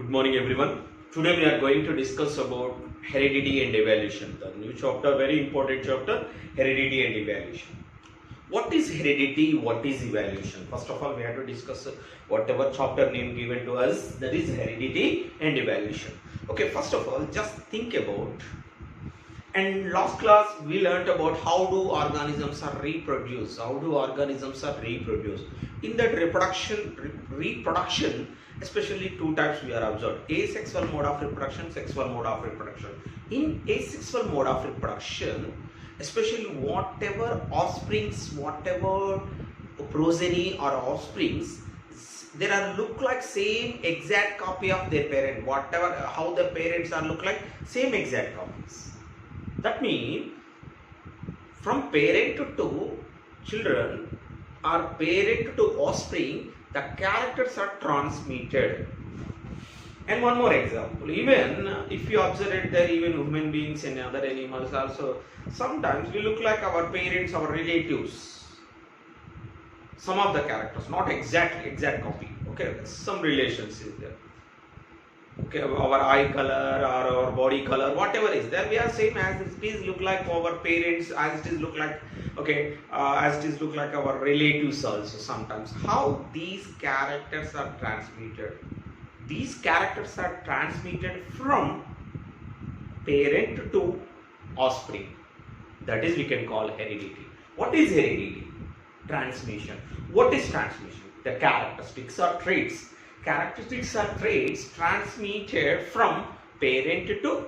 Good morning everyone. Today we are going to discuss about heredity and evolution. The new chapter, very important chapter, heredity and evolution. What is heredity? What is evolution? First of all, we have to discuss whatever chapter name given to us, that is heredity and evolution. Okay, first of all, just think about, and last class we learnt about how do organisms are reproduced. In that reproduction, especially two types we are observed: asexual mode of reproduction, sexual mode of reproduction. In asexual mode of reproduction, especially whatever offsprings, whatever progeny or offsprings, they are look like same exact copy of their parent. Whatever how the parents are look like same exact copies. That means from parent to children or parent to offspring, the characters are transmitted. And one more example, even if you observe it there, even human beings and other animals also, sometimes we look like our parents, our relatives. Some of the characters, not exact copy. Okay, some relations is there. Okay, our eye color or our body color, whatever is there, we are same as it is look like our parents, as it is look like, okay, as it is look like our relatives also sometimes. How these characters are transmitted? These characters are transmitted from parent to offspring. That is we can call heredity. What is heredity? Transmission. What is transmission? The characteristics or traits. Characteristics are traits transmitted from parent to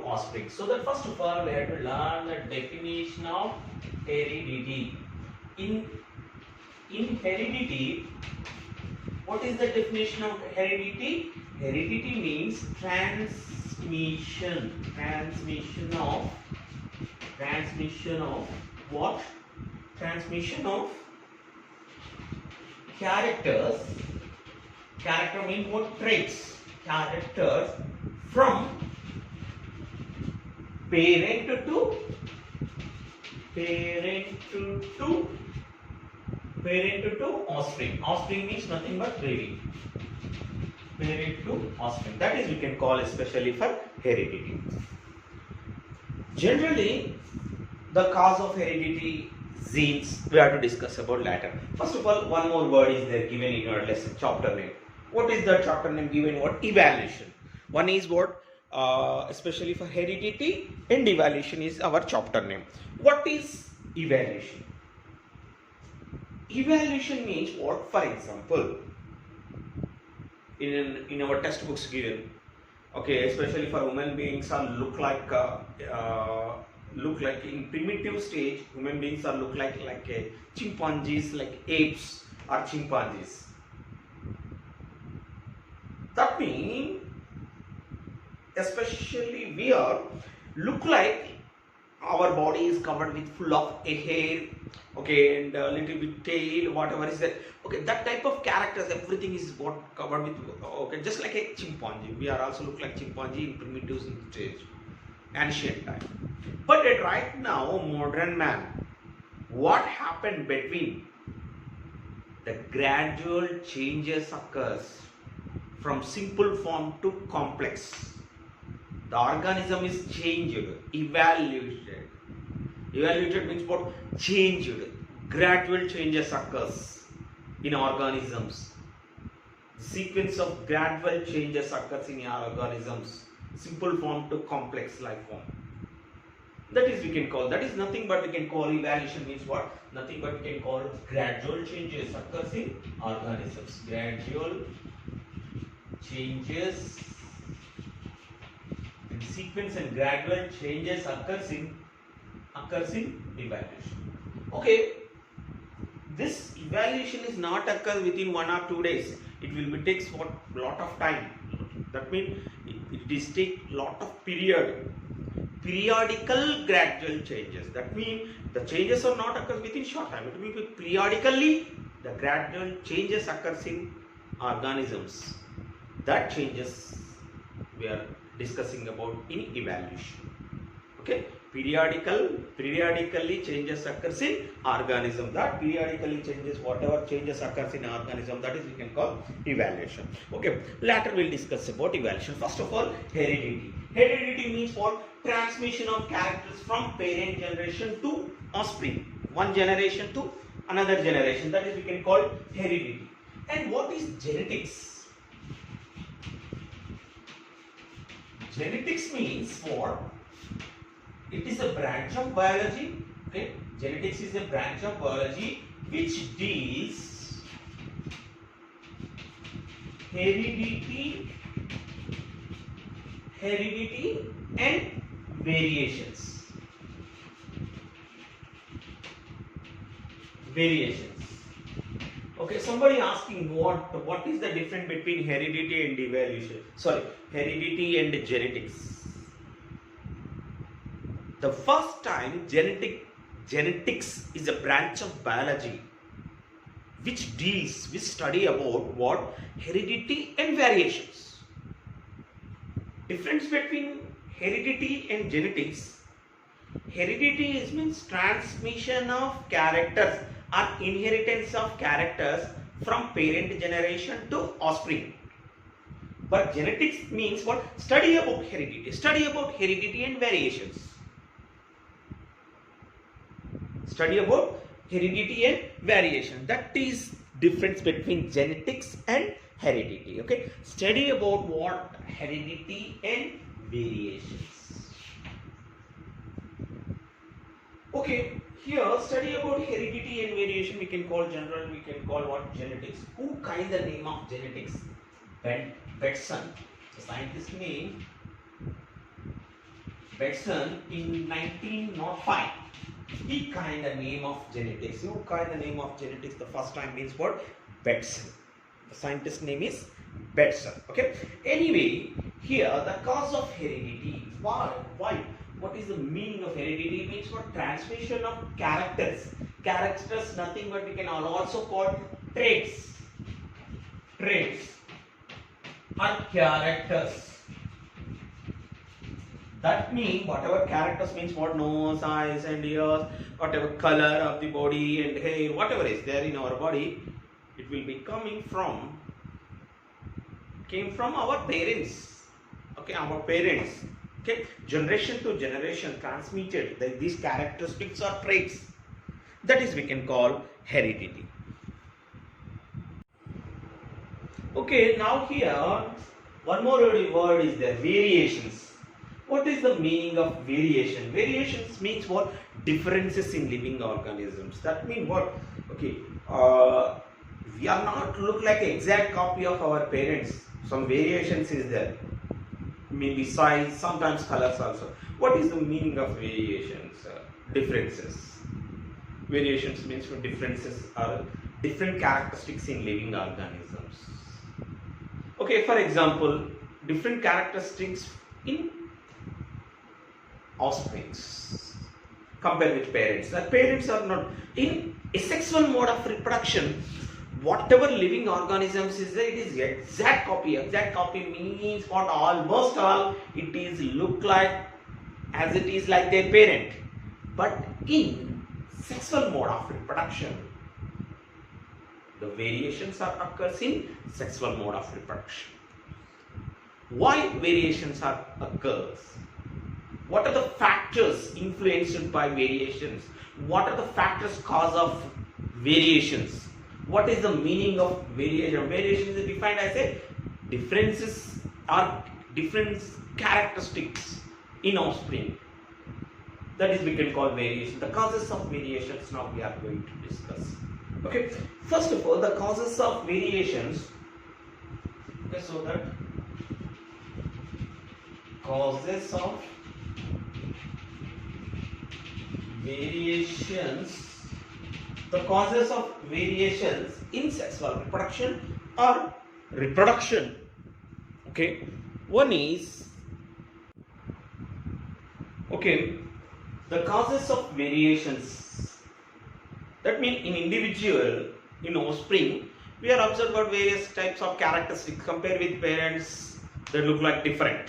offspring. So that first of all we have to learn the definition of heredity. In heredity, what is the definition of heredity? Heredity means transmission of what? Transmission of characters. Character means what? Traits. Characters from parent to offspring. Offspring means nothing but baby. Parent to offspring. That is we can call especially for heredity. Generally, the cause of heredity, genes, we have to discuss about later. First of all, one more word is there given in your lesson, chapter name. What is the chapter name given? What? Evaluation. One is what? Especially for heredity, and evaluation is our chapter name. What is evaluation? Evaluation means what? For example, in our textbooks given, okay, especially for human beings are look like in primitive stage, human beings are look like a chimpanzees, like apes or chimpanzees. That means especially we are look like our body is covered with full of a hair, okay, and a little bit tail, whatever is that, okay, that type of characters, everything is what covered with, okay, just like a chimpanzee. We are also look like chimpanzee in primitive stage, ancient time. But at right now, modern man, what happened between the gradual changes occurs from simple form to complex. The organism is changed, evaluated. Evaluated means what? Changed. Gradual changes occurs in organisms. The sequence of gradual changes occurs in organisms. Simple form to complex life form. That is we can call, that is nothing but we can call evaluation means what? Nothing but we can call gradual changes occurs in organisms. Gradual changes in sequence and gradual changes occurs in evaluation. Okay, this evaluation is not occur within 1 or 2 days. It will be takes what? Lot of time. That means it is take lot of periodical gradual changes. That means the changes are not occur within short time. It will be periodically the gradual changes occurs in organisms. That changes we are discussing about in evaluation. Okay, Periodically changes occurs in organism. That periodically changes, whatever changes occurs in organism, that is we can call evaluation. Okay, later we'll discuss about evaluation. First of all, heredity. Heredity means what? Transmission of characters from parent generation to offspring. One generation to another generation. That is we can call heredity. And what is genetics? Genetics means what? It is a branch of biology. Okay, genetics is a branch of biology which deals heredity and variations. Okay, somebody asking what is the difference between heredity and evaluation? Sorry, heredity and genetics. The first time genetics is a branch of biology which study about what? Heredity and variations. Difference between heredity and genetics. Heredity means transmission of characters or inheritance of characters from parent generation to offspring. But genetics means what? Study about heredity and variations. Study about heredity and variation. That is difference between genetics and heredity. Okay, study about what? Heredity and variations. Okay, here study about heredity and variation we can call general, we can call what? Genetics. Who kind the name of genetics? Bateson, the scientist name Bateson in 1905. He coined the name of genetics. Who coined the name of genetics the first time means what? Bateson. The scientist name is Bateson. Okay. Anyway, here the cause of heredity. Why? What is the meaning of heredity? It means what? Transmission of characters. Characters, nothing but we can also call traits. Or characters. That means whatever characters means what? Nose, eyes and ears, whatever color of the body and hair, whatever is there in our body, it will be came from our parents. Okay, our parents. Okay, generation to generation transmitted these characteristics or traits. That is we can call heredity. Okay, now here one more word is there, variations. What is the meaning of variation? Variations means what? Differences in living organisms. That means what? Okay, we are not look like an exact copy of our parents. Some variations is there. Maybe size, sometimes colors also. What is the meaning of variations? Differences. Variations means for differences are different characteristics in living organisms. Okay, for example, different characteristics in offsprings compared with parents. The parents are not in asexual mode of reproduction. Whatever living organisms is there, it is exact copy. Exact copy means what? Almost all it is look like as it is like their parent. But in sexual mode of reproduction, the variations are occurs in sexual mode of reproduction. Why variations are occurs? What are the factors influenced by variations? What are the factors cause of variations? What is the meaning of variation? Variation is defined as a differences or different characteristics in offspring. That is we can call variation. The causes of variations now we are going to discuss. Okay. First of all, the causes of variations. Okay, so that causes of variations. The causes of variations in sexual reproduction or reproduction. Okay, one is the causes of variations. That means in individual, in offspring, we are observed about various types of characteristics compared with parents that look like different.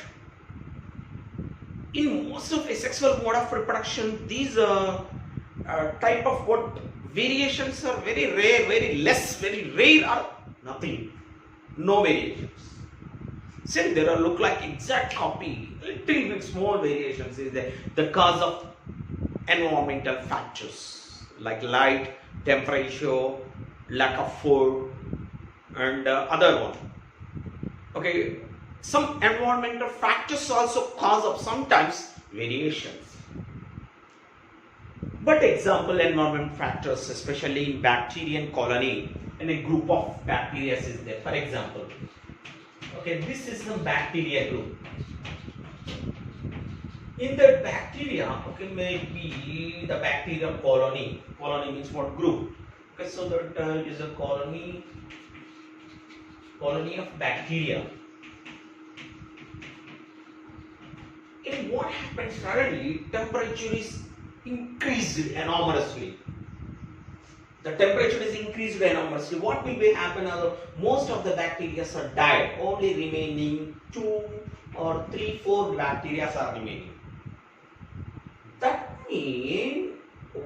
in most of asexual mode of reproduction, these type of what variations are very rare, very rare or nothing, no variations. Since there are look like exact copy, little bit small variations is there. The cause of environmental factors like light, temperature, lack of food, and other one. Okay, some environmental factors also cause of sometimes variations. But example environment factors, especially in bacterial colony, and a group of bacteria is there. For example, okay, this is the bacteria group. In the bacteria, okay, maybe the bacterial colony. Colony means what? Group. Okay, so that is a colony of bacteria. And what happens suddenly? Temperature is increased enormously. The temperature is increased enormously. What will be happen? Most of the bacteria are died. Only remaining 2 or 3, 4 bacteria are remaining. That means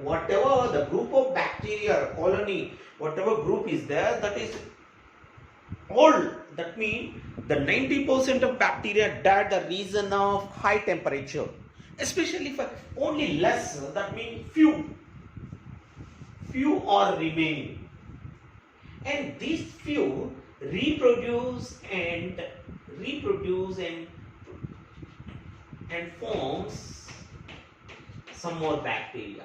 whatever the group of bacteria colony, whatever group is there, that is all. That means the 90% of bacteria died the reason of high temperature. Especially for only less, that means few are remaining, and these few reproduce and forms some more bacteria,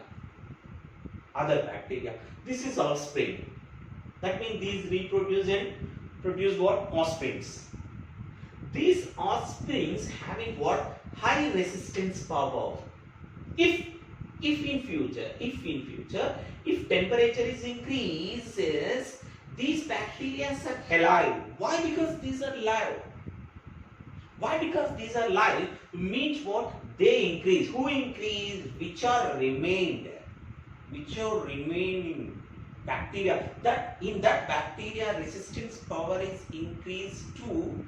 other bacteria. This is offspring. That means these reproduce and produce what? Offsprings. These offsprings having what? High resistance power. If in future, if temperature is increases, these bacteria are alive. Why? Because these are alive. Why? Because these are alive means what? They increase. Who increase? Which are remained. Which are remaining bacteria. That in that bacteria resistance power is increased to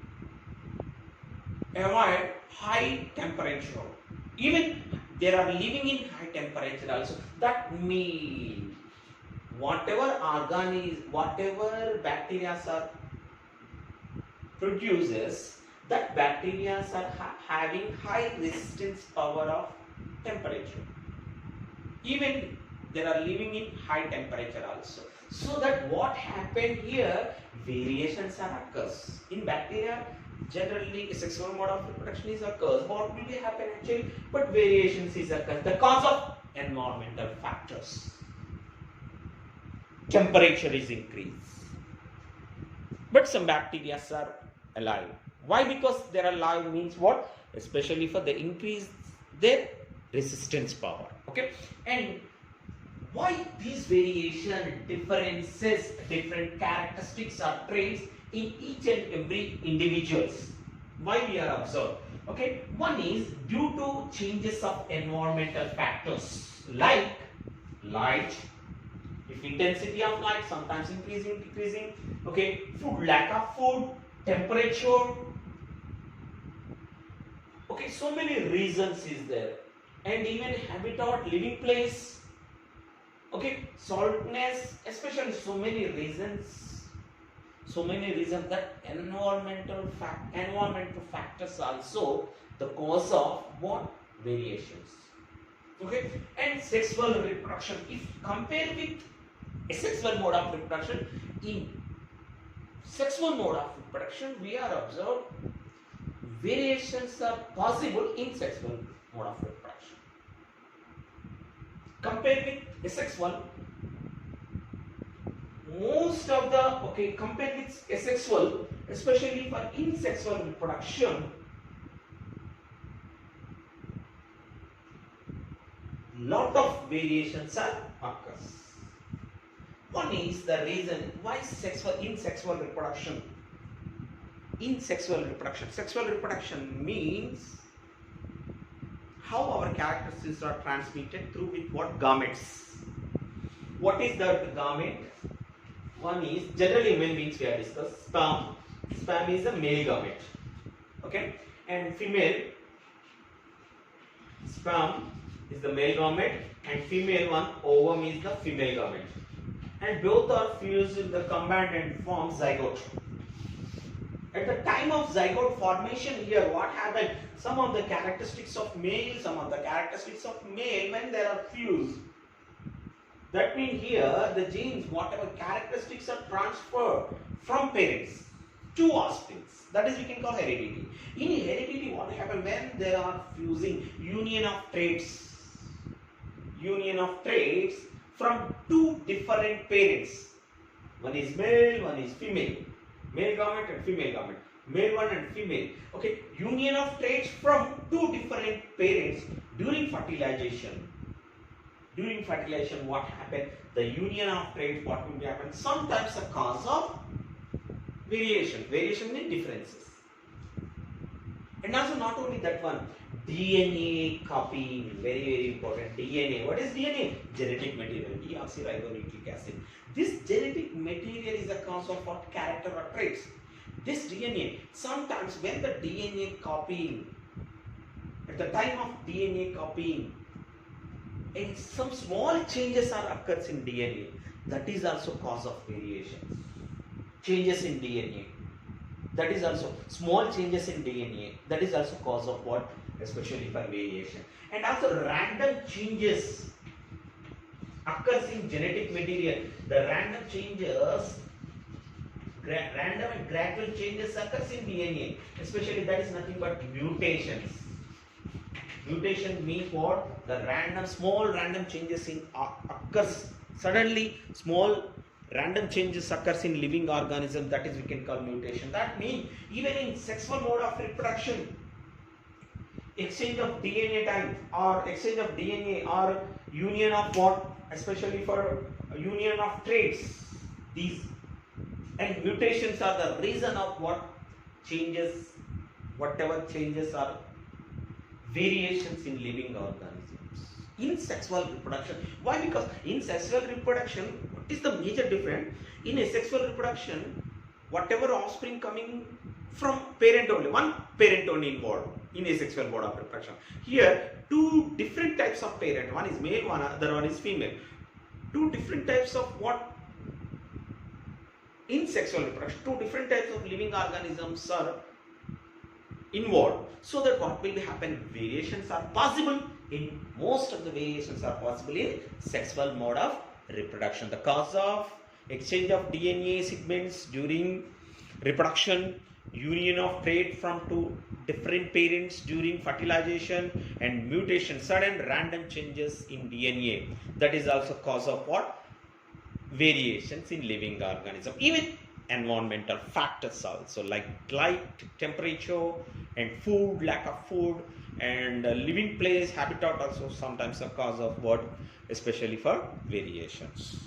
avoid high temperature. Even they are living in high temperature also. That means whatever bacteria are produces, that bacteria are having high resistance power of temperature. Even they are living in high temperature also. So that what happened here, variations are occurs in bacteria. Generally, asexual mode of reproduction is occurs. What will be happen actually? But variations is occurs. The cause of environmental factors. Temperature is increased. But some bacteria are alive. Why? Because they are alive means what? Especially for the increase their resistance power. Okay, and why these variation differences, different characteristics or traits in each and every individuals? Why we are observed? Okay, one is due to changes of environmental factors like light. If intensity of light sometimes increasing, decreasing. Okay, food, lack of food, temperature. Okay, so many reasons is there, and even habitat, living place. Okay, saltness, especially so many reasons that environmental factors also the cause of what? Variations. Okay, and sexual reproduction. If compared with asexual mode of reproduction, in sexual mode of reproduction we are observed variations are possible in sexual mode of reproduction. Compared with asexual, most of the compared with asexual, especially for insexual reproduction, lot of variations are occurs. One is the reason why insexual reproduction. Sexual reproduction means how our characteristics are transmitted through with what? Gametes. What is the gamete? One is generally human beings we have discussed. Sperm. Sperm is a male gamete. Okay, and female Sperm is the male gamete and female one, ovum is the female gamete. And both are fused in the combined and form zygote. At the time of zygote formation here, what happened? Some of the characteristics of male, some of the characteristics of male when they are fused. That means here the genes, whatever characteristics are transferred from parents to offspring. That is we can call heredity. In heredity, what happens when they are fusing union of traits from two different parents. One is male, one is female. Male gamete and female gamete. Male one and female. Okay, union of traits from two different parents during fertilization. During fertilization, what happened? The union of traits, what will happen? Sometimes a cause of variation in differences. And also not only that one, DNA copying, very important. DNA. What is DNA? Genetic material, deoxyribonucleic acid. This genetic material is a cause of what? Character or traits. This DNA, sometimes when the DNA copying, at the time of DNA copying, and some small changes are occurs in DNA, that is also cause of variations. Changes in DNA, that is also small changes in DNA, that is also cause of what? Especially for variation. And also random changes occurs in genetic material. The random and gradual changes occurs in DNA, especially that is nothing but mutations. Mutation means what? The small random changes in occurs suddenly. Small random changes occurs in living organism, that is we can call mutation. That means even in sexual mode of reproduction, exchange of DNA time or exchange of DNA or union of what? Especially for union of traits, these and mutations are the reason of what? Changes, whatever changes are variations in living organisms in sexual reproduction. Why? Because in sexual reproduction, what is the major difference? In a sexual reproduction, whatever offspring coming from parent only, one parent only involved in a sexual mode of reproduction. Here, two different types of parent, one is male, one other one is female. Two different types of what? In sexual reproduction, two different types of living organisms are involved, so that what will happen? Variations are possible. In most of the variations are possible in sexual mode of reproduction. The cause of exchange of DNA segments during reproduction, union of trait from two different parents during fertilization, and mutation, sudden random changes in DNA. That is also cause of what? Variations in living organism. Even environmental factors also, like light, temperature, and food, lack of food, and living place, habitat also sometimes a cause of what? Especially for variations.